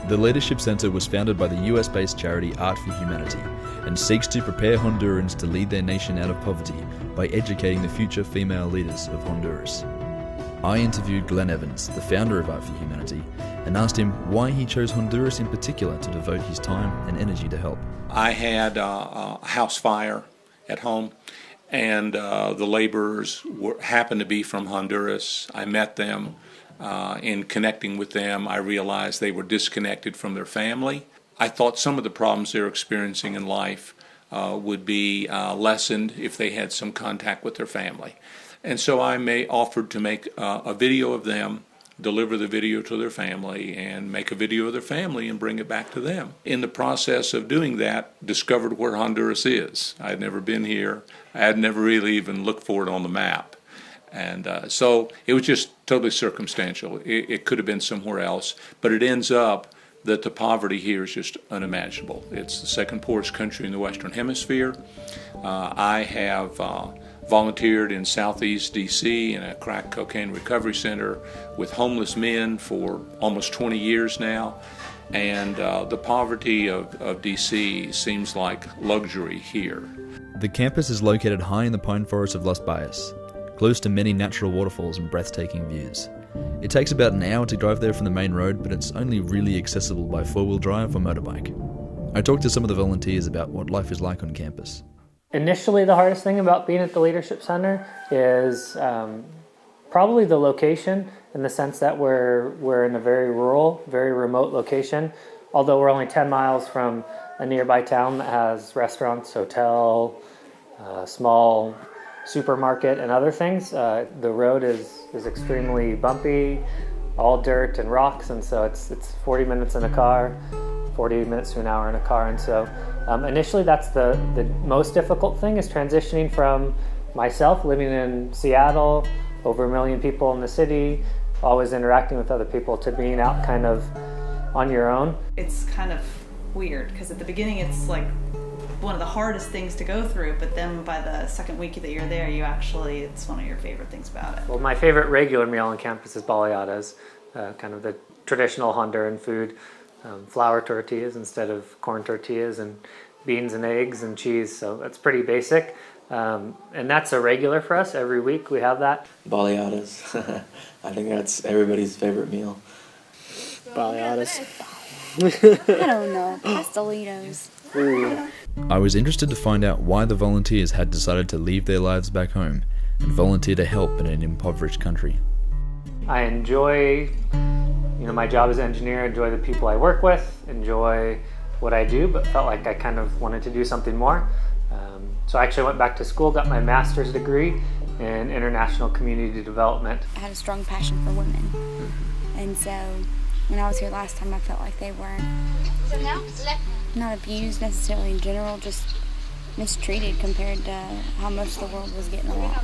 The Leadership Center was founded by the US-based charity Art for Humanity and seeks to prepare Hondurans to lead their nation out of poverty by educating the future female leaders of Honduras. I interviewed Glenn Evans, the founder of Art for Humanity, and asked him why he chose Honduras in particular to devote his time and energy to help. I had a house fire at home, and the laborers happened to be from Honduras. I met them. In connecting with them, I realized they were disconnected from their family. I thought some of the problems they're experiencing in life would be lessened if they had some contact with their family. And so I offered to make a video of them, deliver the video to their family, and make a video of their family and bring it back to them. In the process of doing that, discovered where Honduras is. I had never been here. I had never really even looked for it on the map. And so it was just totally circumstantial. It could have been somewhere else, but it ends up that the poverty here is just unimaginable. It's the second poorest country in the Western Hemisphere. I have volunteered in Southeast D.C. in a crack cocaine recovery center with homeless men for almost 20 years now. And the poverty of D.C. seems like luxury here. The campus is located high in the pine forest of Las Bayas, close to many natural waterfalls and breathtaking views. It takes about an hour to drive there from the main road, but it's only really accessible by four-wheel drive or motorbike. I talked to some of the volunteers about what life is like on campus. Initially, the hardest thing about being at the Leadership Center is probably the location, in the sense that we're in a very rural, very remote location. Although we're only 10 miles from a nearby town that has restaurants, hotel, small supermarket, and other things. The road is extremely bumpy, all dirt and rocks, and so it's 40 minutes in a car, 40 minutes to an hour in a car. And so initially that's the most difficult thing, is transitioning from myself living in Seattle, over 1 million people in the city, always interacting with other people, to being out kind of on your own. It's kind of weird because at the beginning it's like one of the hardest things to go through, but then by the second week that you're there, it's one of your favorite things about it. Well, my favorite regular meal on campus is baleadas, kind of the traditional Honduran food, flour tortillas instead of corn tortillas, and beans and eggs and cheese, so that's pretty basic. And that's a regular for us. Every week we have that. Baleadas. I think that's everybody's favorite meal. Baleadas. I don't know. Pastelitos. I was interested to find out why the volunteers had decided to leave their lives back home and volunteer to help in an impoverished country. I enjoy, my job as an engineer, enjoy the people I work with, enjoy what I do, but felt like I kind of wanted to do something more. So I actually went back to school, got my master's degree in international community development. I had a strong passion for women, and so when I was here last time, I felt like they weren't not abused necessarily in general, just mistreated compared to how most of the world was getting along.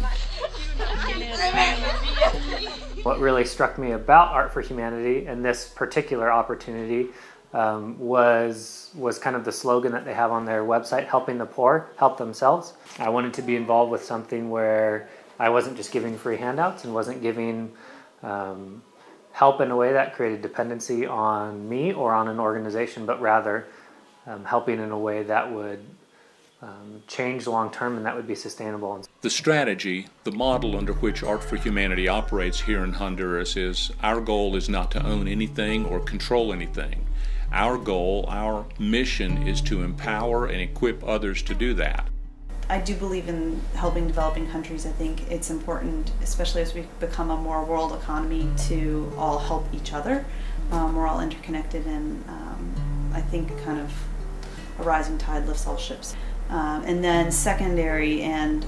What really struck me about Art for Humanity and this particular opportunity was kind of the slogan that they have on their website, helping the poor help themselves. I wanted to be involved with something where I wasn't just giving free handouts and wasn't giving help in a way that created dependency on me or on an organization, but rather helping in a way that would change long term and that would be sustainable. The strategy, the model under which Art for Humanity operates here in Honduras is our goal is not to own anything or control anything. Our goal, our mission is to empower and equip others to do that. I do believe in helping developing countries. I think it's important, especially as we become a more world economy, to all help each other. We're all interconnected, and I think kind of a rising tide lifts all ships. And then secondary, and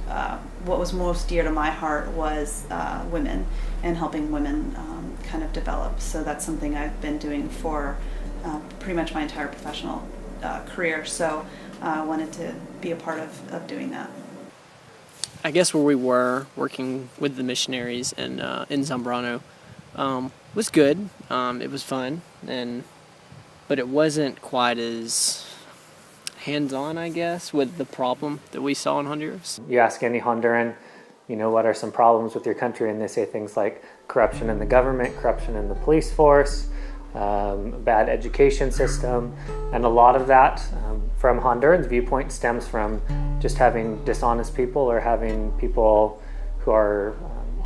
what was most dear to my heart was women, and helping women kind of develop. So that's something I've been doing for pretty much my entire professional career. So I wanted to be a part of doing that. I guess where we were working with the missionaries in Zambrano was good. It was fun, but it wasn't quite as hands-on, I guess, with the problem that we saw in Honduras. You ask any Honduran, what are some problems with your country, and they say things like corruption in the government, corruption in the police force, bad education system, and a lot of that from Honduran viewpoint stems from just having dishonest people or having people who are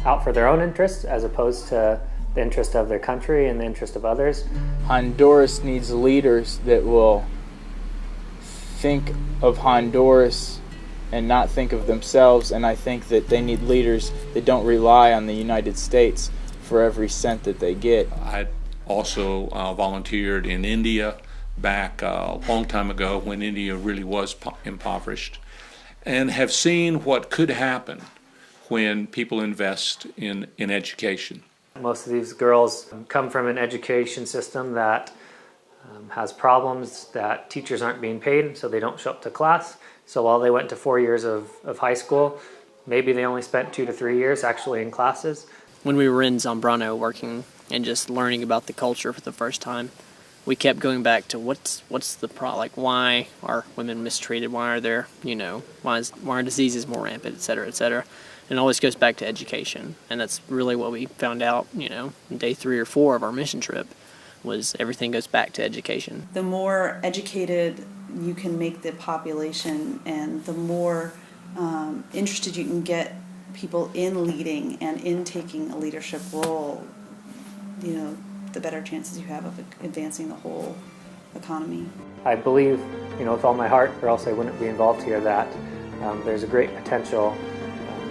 out for their own interests as opposed to the interest of their country and the interest of others. Honduras needs leaders that will think of Honduras and not think of themselves, and I think that they need leaders that don't rely on the United States for every cent that they get. I also volunteered in India back a long time ago when India really was impoverished, and have seen what could happen when people invest in education. Most of these girls come from an education system that has problems, that teachers aren't being paid, so they don't show up to class. So while they went to 4 years of high school, maybe they only spent 2 to 3 years actually in classes. When we were in Zambrano working and just learning about the culture for the first time, we kept going back to what's the like why are women mistreated? Why are there, why are diseases more rampant, et cetera, et cetera. And it always goes back to education. And that's really what we found out, day 3 or 4 of our mission trip, was everything goes back to education. The more educated you can make the population and the more interested you can get people in leading and in taking a leadership role, the better chances you have of advancing the whole economy. I believe, with all my heart, or else I wouldn't be involved here, that there's a great potential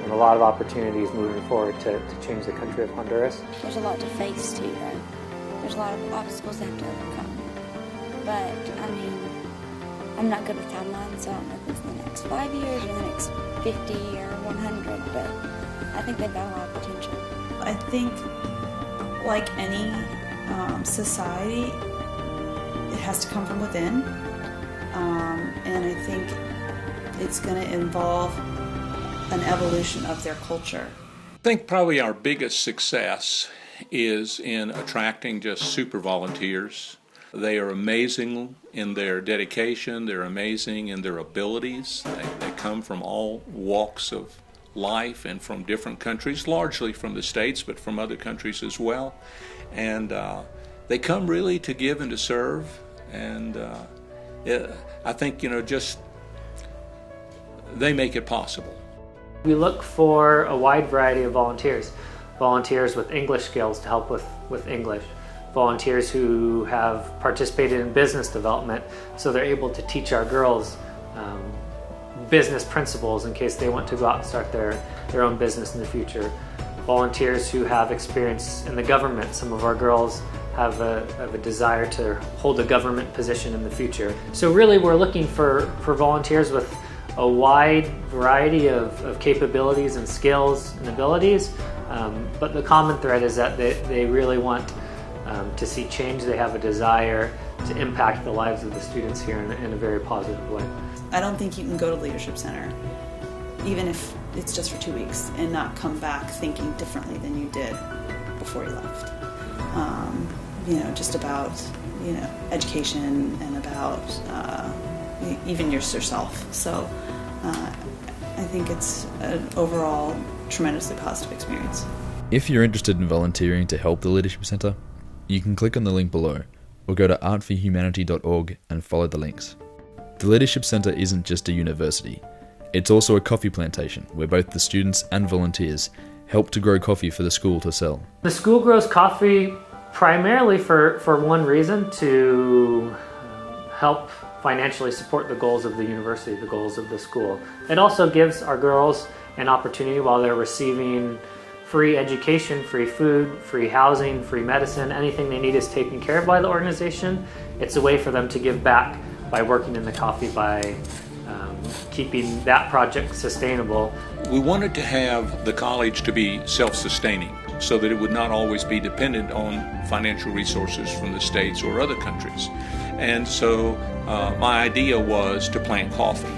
and a lot of opportunities moving forward to change the country of Honduras. There's a lot to face too, though. There's a lot of obstacles they have to overcome. But, I'm not good with timelines, so I don't know if it's in the next 5 years or the next 50 or 100, but I think they've got a lot of potential. I think, like any society, it has to come from within, and I think it's going to involve an evolution of their culture. I think probably our biggest success is in attracting just super volunteers. They are amazing in their dedication, they're amazing in their abilities. They come from all walks of life and from different countries, largely from the States, but from other countries as well. And they come really to give and to serve. And I think, just they make it possible. We look for a wide variety of volunteers. Volunteers with English skills to help with English. Volunteers who have participated in business development, so they're able to teach our girls business principles in case they want to go out and start their own business in the future. Volunteers who have experience in the government. Some of our girls have a desire to hold a government position in the future. So really we're looking for volunteers with a wide variety of capabilities and skills and abilities, but the common thread is that they really want to see change. They have a desire to impact the lives of the students here in a very positive way. I don't think you can go to Leadership Center, even if it's just for 2 weeks, and not come back thinking differently than you did before you left. Just about, education and about even yourself. So I think it's an overall tremendously positive experience. If you're interested in volunteering to help the Leadership Centre, you can click on the link below or go to artforhumanity.org and follow the links. The Leadership Centre isn't just a university. It's also a coffee plantation where both the students and volunteers help to grow coffee for the school to sell. The school grows coffee primarily for one reason, to help financially support the goals of the university, the goals of the school. It also gives our girls an opportunity while they're receiving free education, free food, free housing, free medicine, anything they need is taken care of by the organization. It's a way for them to give back by working in the coffee, by keeping that project sustainable. We wanted to have the college to be self-sustaining so that it would not always be dependent on financial resources from the States or other countries. And so my idea was to plant coffee.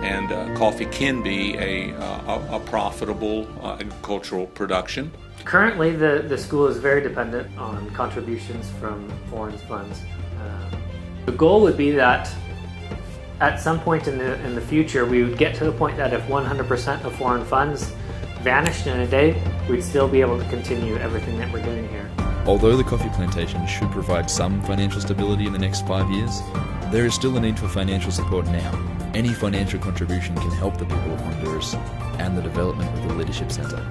And coffee can be a profitable agricultural production. Currently, the school is very dependent on contributions from foreign funds. The goal would be that at some point in the future, we would get to the point that if 100% of foreign funds vanished in a day, we'd still be able to continue everything that we're doing here. Although the coffee plantation should provide some financial stability in the next 5 years, there is still a need for financial support now. Any financial contribution can help the people of Honduras and the development of the Leadership Center.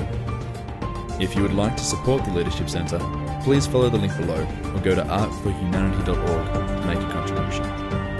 If you would like to support the Leadership Center, please follow the link below or go to artforhumanity.org to make a contribution.